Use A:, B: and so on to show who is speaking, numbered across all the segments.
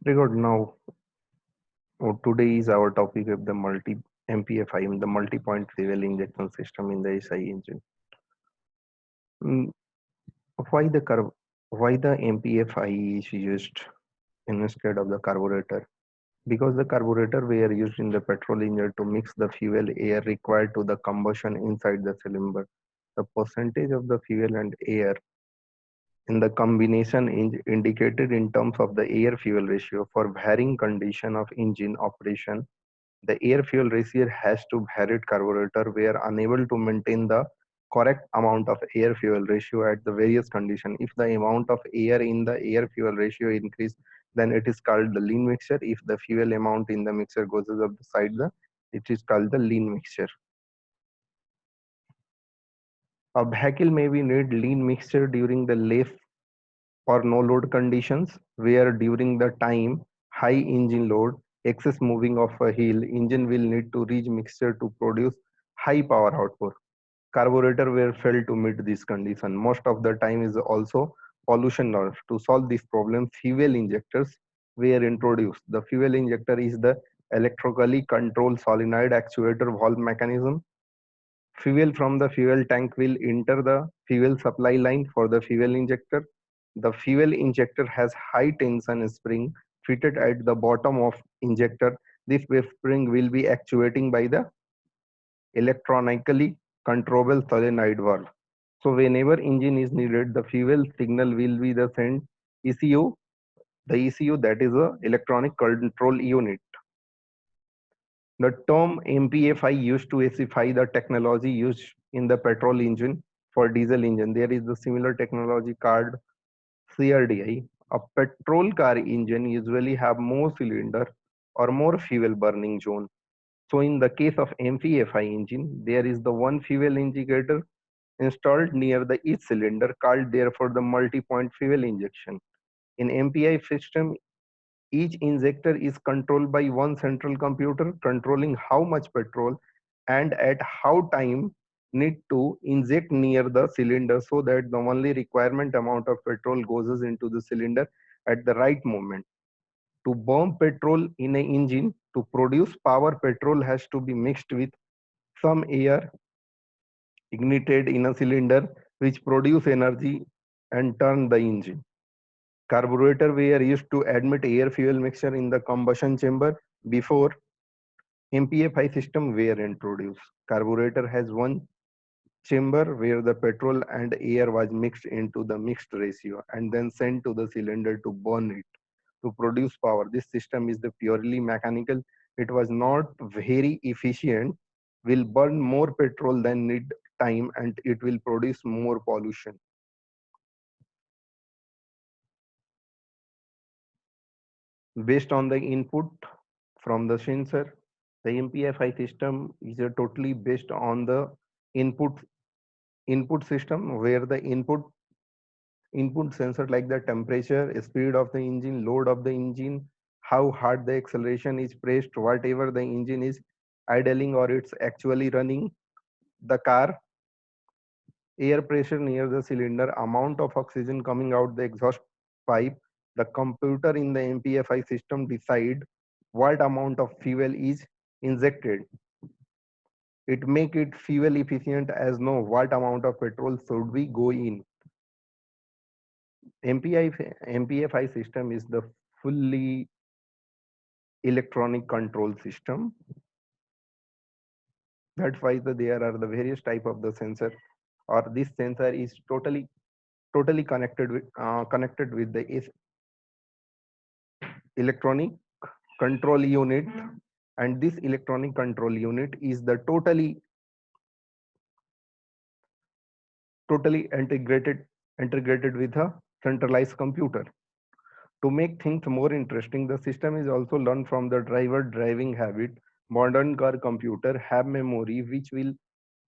A: Very good. Now, today is our topic of the multi MPFI, the multi-point fuel injection system in the SI engine. Mm, Why the why the MPFI is used instead of the carburetor? Because the carburetor were used in the petrol engine to mix the fuel air required to the combustion inside the cylinder. The percentage of the fuel and air in the combination indicated in terms of the air fuel ratio for varying condition of engine operation. The air-fuel ratio has to varied carburetor were unable to maintain the correct amount of air-fuel ratio at the various conditions. If the amount of air in the air-fuel ratio increase, then it is called the lean mixture. If the fuel amount in the mixture goes up the side, it is called the lean mixture. A vehicle may be need lean mixture during the left or no load conditions, where during the time high engine load, excess moving of a hill, engine will need to reach mixture to produce high power output. Carburetor were failed to meet this condition. Most of the time is also pollution loss. To solve this problem, fuel injectors were introduced. The fuel injector is the electrically controlled solenoid actuator valve mechanism. Fuel from the fuel tank will enter the fuel supply line for the fuel injector. The fuel injector has high tension spring fitted at the bottom of injector. This wave spring will be actuating by the electronically controllable solenoid valve. So whenever engine is needed, the fuel signal will be the sent ECU. The ECU, that is a electronic control unit. The term MPFI used to specify the technology used in the petrol engine for diesel engine. There is the similar technology called CRDI. A petrol car engine usually have more cylinder or more fuel burning zone. So in the case of MPFI engine, there is the one fuel indicator installed near the each cylinder, called therefore the multi-point fuel injection. In MPI system, each injector is controlled by one central computer controlling how much petrol and at how time need to inject near the cylinder, so that the only requirement amount of petrol goes into the cylinder at the right moment. To burn petrol in an engine, to produce power, petrol has to be mixed with some air ignited in a cylinder, which produce energy and turn the engine. Carburetor were used to admit air fuel mixture in the combustion chamber before MPFI system were introduced. Carburetor has one chamber where the petrol and air was mixed into the mixed ratio and then sent to the cylinder to burn it to produce power. This system is the purely mechanical. It was not very efficient, will burn more petrol than need time, and it will produce more pollution. Based on the input from the sensor, the MPFI system is totally based on the input input system, where the input sensor like the temperature, speed of the engine, load of the engine, how hard the acceleration is pressed, whatever the engine is idling or it's actually running, the car, air pressure near the cylinder, amount of oxygen coming out the exhaust pipe. The computer in the MPFI system decide what amount of fuel is injected. It make it fuel efficient as know what amount of petrol should we go in. MPFI system is the fully electronic control system. That's why there are the various type of the sensor, or this sensor is totally connected with the electronic control unit, and this electronic control unit is the totally integrated with a centralized computer. To make things more interesting, the system is also learned from the driver driving habit. Modern car computer have memory which will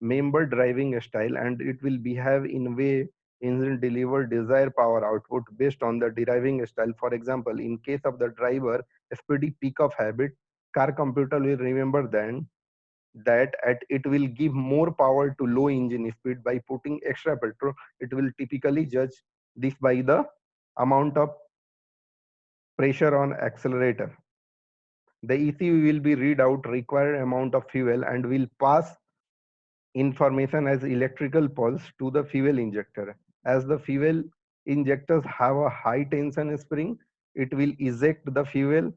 A: member driving style, and it will behave in way engine deliver desired power output based on the driving style. For example, in case of the driver speedy peak of habit, car computer will remember then that at it will give more power to low engine speed by putting extra petrol. It will typically judge this by the amount of pressure on accelerator. The ECU will be read out required amount of fuel and will pass information as electrical pulse to the fuel injector. As the fuel injectors have a high tension spring, it will eject the fuel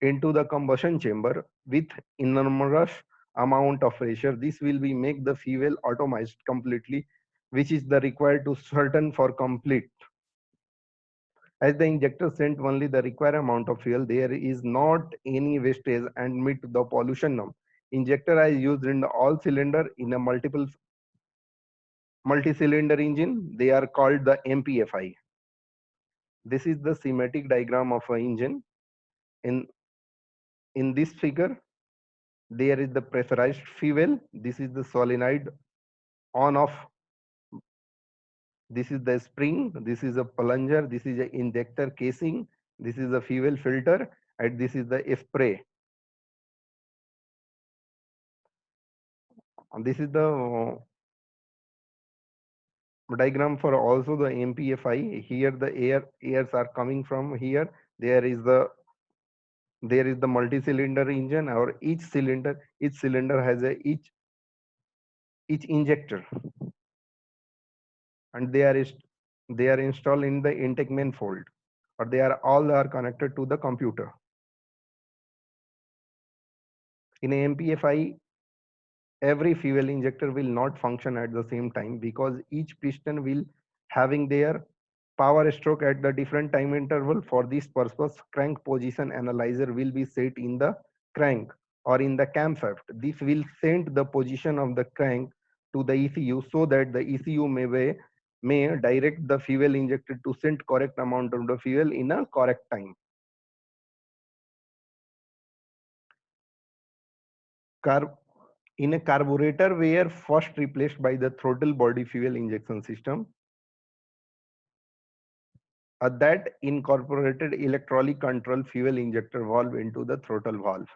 A: into the combustion chamber with enormous amount of pressure. This will be make the fuel atomized completely, which is the required to certain for complete. As the injector sent only the required amount of fuel, there is not any wastage and meet the pollution norm. Injector is used in all cylinder in a multi-cylinder engine. They are called the MPFI. This is the schematic diagram of an engine. In in this figure, there is the pressurized fuel. This is the solenoid on off. This is the spring. This is a plunger. This is the injector casing. This is the fuel filter, and this is the spray. And this is the diagram for also the MPFI. Here the airs are coming from here. There is the multi-cylinder engine, or each cylinder has a each injector, and they are installed in the intake manifold, or they are all are connected to the computer. In a MPFI, every fuel injector will not function at the same time because each piston will having their power stroke at the different time interval. For this purpose, crank position analyzer will be set in the crank or in the camshaft. This will send the position of the crank to the ECU so that the ECU may direct the fuel injected to send correct amount of the fuel in a correct time. Car in a carburetor were first replaced by the throttle body fuel injection system that incorporated electronically controlled fuel injector valve into the throttle valve.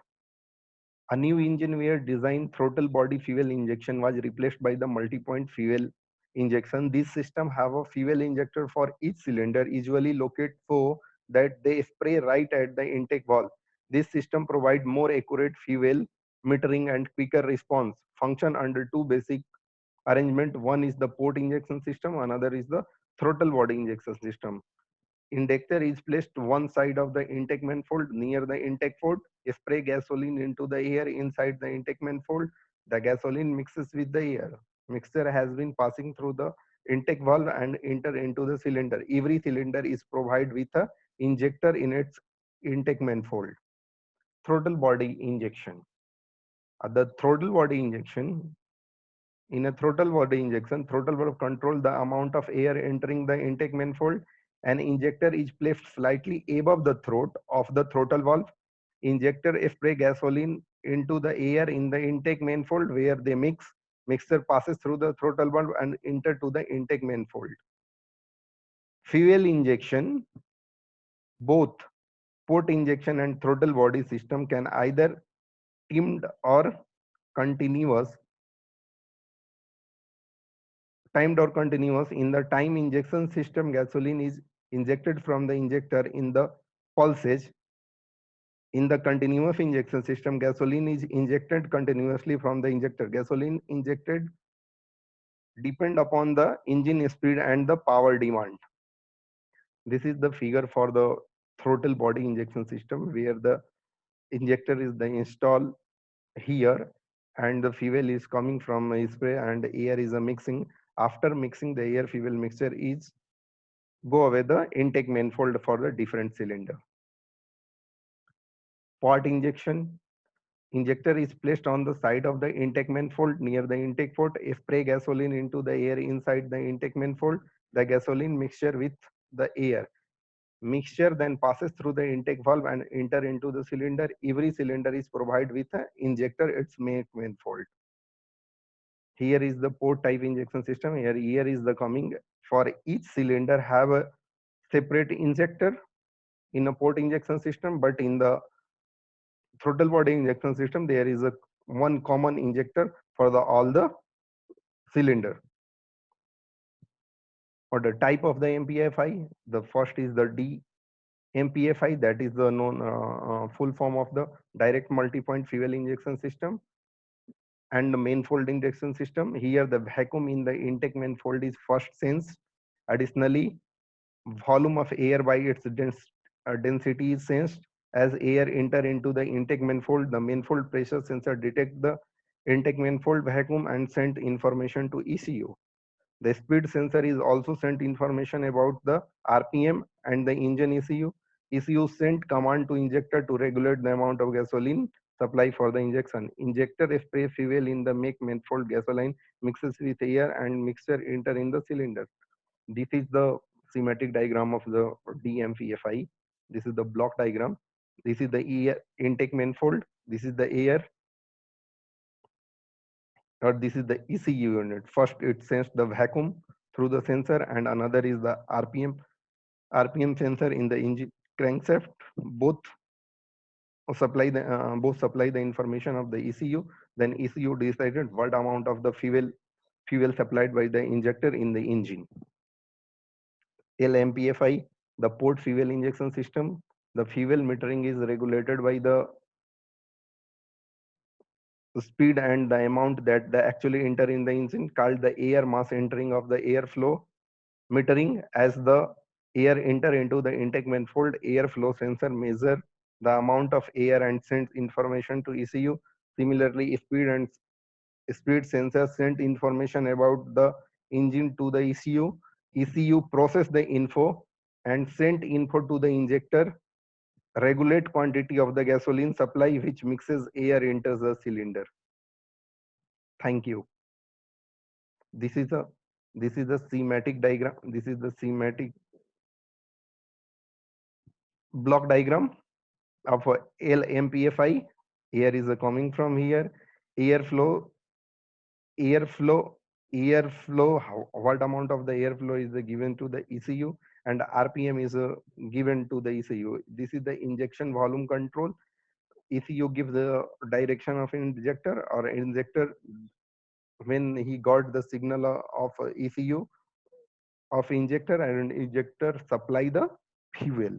A: A new engine where design throttle body fuel injection was replaced by the multi-point fuel injection. This system have a fuel injector for each cylinder, usually located so that they spray right at the intake valve. This system provide more accurate fuel metering and quicker response. Function under two basic arrangement. One is the port injection system, another is the throttle body injection system. Injector is placed one side of the intake manifold near the intake port. Spray gasoline into the air inside the intake manifold. The gasoline mixes with the air. Mixture has been passing through the intake valve and enter into the cylinder. Every cylinder is provided with a injector in its intake manifold. Throttle body injection. The throttle body injection. In a throttle body injection, throttle valve control the amount of air entering the intake manifold. An injector is placed slightly above the throat of the throttle valve. Injector spray gasoline into the air in the intake manifold where they mix. Mixture passes through the throttle valve and enter to the intake manifold. Fuel injection, both port injection and throttle body system can either timed or continuous timed or continuous. In the time injection system, gasoline is injected from the injector in the pulses. In the continuous injection system, gasoline is injected continuously from the injector. Gasoline injected depend upon the engine speed and the power demand. This is the figure for the throttle body injection system where the injector is the install here and the fuel is coming from a spray and air is a mixing. After mixing, the air fuel mixture is go away the intake manifold for the different cylinder. Port injection. Injector is placed on the side of the intake manifold near the intake port. Spray gasoline into the air inside the intake manifold. The gasoline mixture with the air. Mixture then passes through the intake valve and enter into the cylinder. Every cylinder is provided with an injector its manifold. Here is the port type injection system. Here is the coming for each cylinder have a separate injector in a port injection system, but in the throttle body injection system there is a one common injector for the all the cylinder. Or the type of the MPFI, the first is the MPFI, that is the known full form of the direct multi-point fuel injection system, and the manifold injection system. Here the vacuum in the intake manifold is first sensed. Additionally, volume of air by its density is sensed. As air enter into the intake manifold, the manifold pressure sensor detect the intake manifold vacuum and send information to ECU. The speed sensor is also sent information about the RPM and the engine ECU. ECU sent command to injector to regulate the amount of gasoline supply for the injection. Injector spray fuel in the make manifold gasoline mixes with air and mixture enter in the cylinder. This is the schematic diagram of the DMPFI. This is the block diagram. This is the air intake manifold. This is the air, or this is the ECU unit. First, it sends the vacuum through the sensor, and another is the RPM sensor in the engine crankshaft. Both supply the information of the ECU. Then ECU decided what amount of the fuel supplied by the injector in the engine. LMPFI, the port fuel injection system. The fuel metering is regulated by the speed and the amount that they actually enter in the engine, called the air mass entering of the airflow metering. As the air enter into the intake manifold, airflow sensor measure the amount of air and sends information to ECU. Similarly, speed sensor send information about the engine to the ECU. ECU process the info and send info to the injector, regulate quantity of the gasoline supply which mixes air enters the cylinder. Thank you. This is a schematic diagram. This is the schematic block diagram of a LMPFI. Air is coming from here. Airflow, airflow, airflow. What amount of the airflow is given to the ECU, and RPM is given to the ECU. This is the injection volume control. ECU gives the direction of injector, or injector, when he got the signal of ECU of injector, and injector supply the fuel.